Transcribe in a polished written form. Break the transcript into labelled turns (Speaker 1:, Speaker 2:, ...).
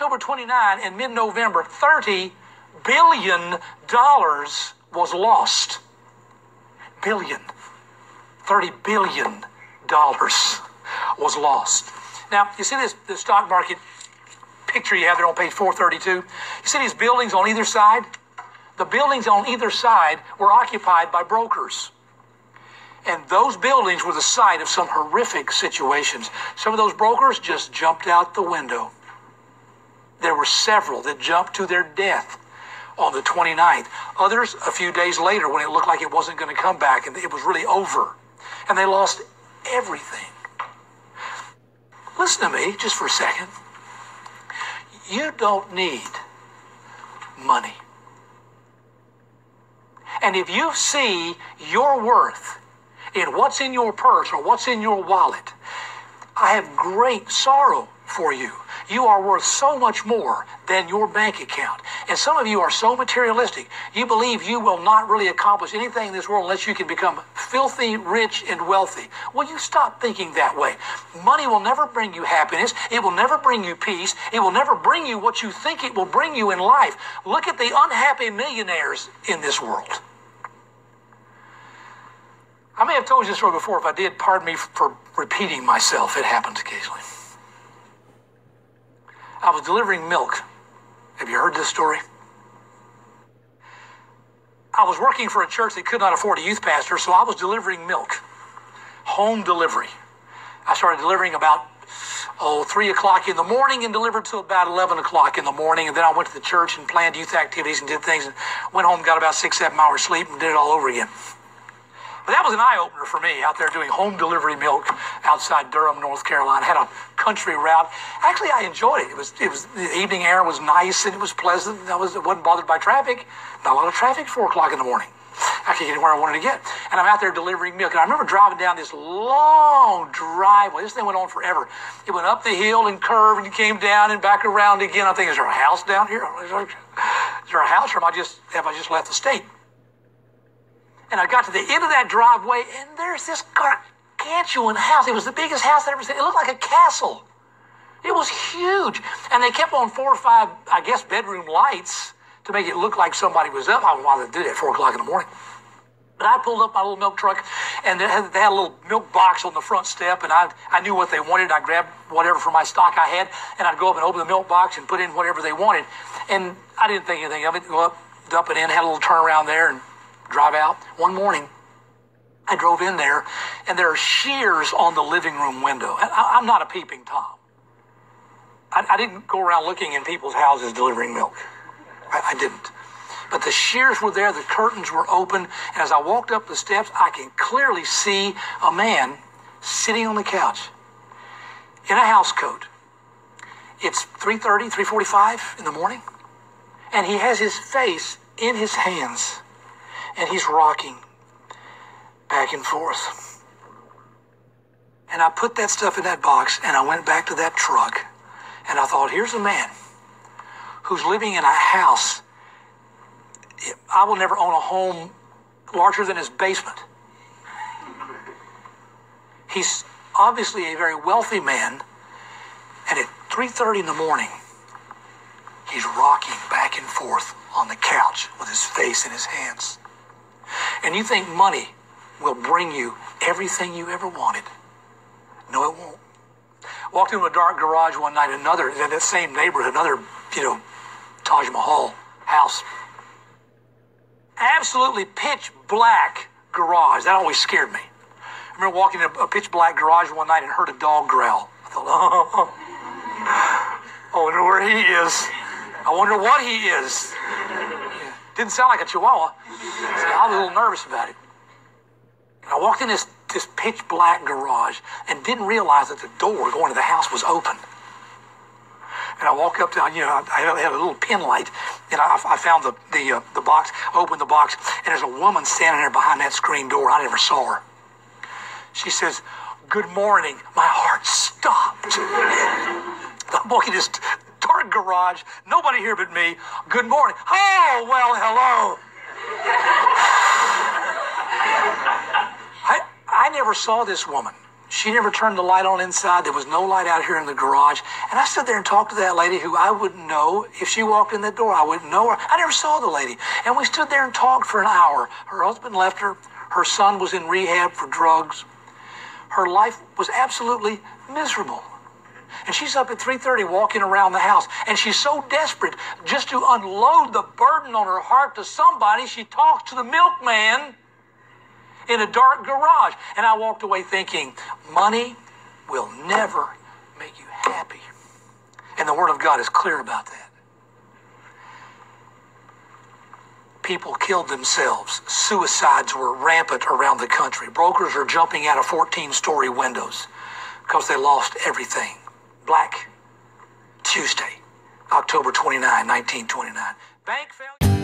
Speaker 1: October 29 and mid-November, $30 billion was lost. Billion. $30 billion was lost. Now, you see the stock market picture you have there on page 432? You see these buildings on either side? The buildings on either side were occupied by brokers. And those buildings were the site of some horrific situations. Some of those brokers just jumped out the window. There were several that jumped to their death on the 29th. Others, a few days later, when it looked like it wasn't going to come back and it was really over. And they lost everything. Listen to me just for a second. You don't need money. And if you see your worth in what's in your purse or what's in your wallet, I have great sorrow for you. You are worth so much more than your bank account. And some of you are so materialistic, you believe you will not really accomplish anything in this world unless you can become filthy, rich, and wealthy. Well, you stop thinking that way. Money will never bring you happiness. It will never bring you peace. It will never bring you what you think it will bring you in life. Look at the unhappy millionaires in this world. I may have told you this story before. If I did, pardon me for repeating myself. It happens occasionally. I was delivering milk. Have you heard this story? I was working for a church that could not afford a youth pastor, so I was delivering milk. Home delivery. I started delivering about 3 o'clock in the morning and delivered till about 11 o'clock in the morning. And then I went to the church and planned youth activities and did things and went home, got about 6-7 hours sleep and did it all over again. But that was an eye-opener for me out there doing home delivery milk outside Durham, North Carolina. Had a country route. Actually, I enjoyed it. It was the evening air was nice and it was pleasant. I wasn't bothered by traffic. Not a lot of traffic at 4 o'clock in the morning. Actually, getting where I wanted to get. And I'm out there delivering milk. And I remember driving down this long driveway. This thing went on forever. It went up the hill and curved and came down and back around again. I'm thinking, is there a house down here? Is there a house, or have I just left the state? And I got to the end of that driveway, and there's this gargantuan house. It was the biggest house I'd ever seen. It looked like a castle. It was huge. And they kept on 4 or 5, I guess, bedroom lights to make it look like somebody was up. I don't know why they did it at 4 o'clock in the morning. But I pulled up my little milk truck, and they had a little milk box on the front step, and I knew what they wanted. I grabbed whatever for my stock I had, and I'd go up and open the milk box and put in whatever they wanted. And I didn't think anything of it. Go up, dump it in, had a little turnaround there, and drive out. One morning, I drove in there, and there are shears on the living room window. I'm not a peeping Tom. I didn't go around looking in people's houses delivering milk. I didn't. But the shears were there, the curtains were open, and as I walked up the steps, I can clearly see a man sitting on the couch in a house coat. It's 3:30, 3:45 in the morning, and he has his face in his hands. And he's rocking back and forth. And I put that stuff in that box, and I went back to that truck, and I thought, here's a man who's living in a house. I will never own a home larger than his basement. He's obviously a very wealthy man, and at 3:30 in the morning, he's rocking back and forth on the couch with his face in his hands. And you think money will bring you everything you ever wanted. No, it won't. Walked into a dark garage one night, in that same neighborhood, another, Taj Mahal house. Absolutely pitch black garage. That always scared me. I remember walking in a pitch black garage one night and heard a dog growl. I thought, I wonder where he is. I wonder what he is. Didn't sound like a chihuahua. So I was a little nervous about it. And I walked in this pitch black garage and didn't realize that the door going to the house was open. And I walk up to, I had a little pin light, and I found the box, opened the box, and there's a woman standing there behind that screen door. I never saw her. She says, "Good morning." My heart stopped. I'm walking this dark garage, nobody here but me. "Good morning." "Oh, well, hello." I never saw this woman She never turned the light on inside. There was no light out here in the garage. And I stood there and talked to that lady who I wouldn't know. If she walked in that door, I wouldn't know her. I never saw the lady. And we stood there and talked for an hour. Her husband left her. Her son was in rehab for drugs. Her life was absolutely miserable. And she's up at 3:30 walking around the house. And she's so desperate just to unload the burden on her heart to somebody, she talks to the milkman in a dark garage. And I walked away thinking, money will never make you happy. And the Word of God is clear about that. People killed themselves. Suicides were rampant around the country. Brokers are jumping out of 14-story windows because they lost everything. Black Tuesday, October 29, 1929. Bank failure.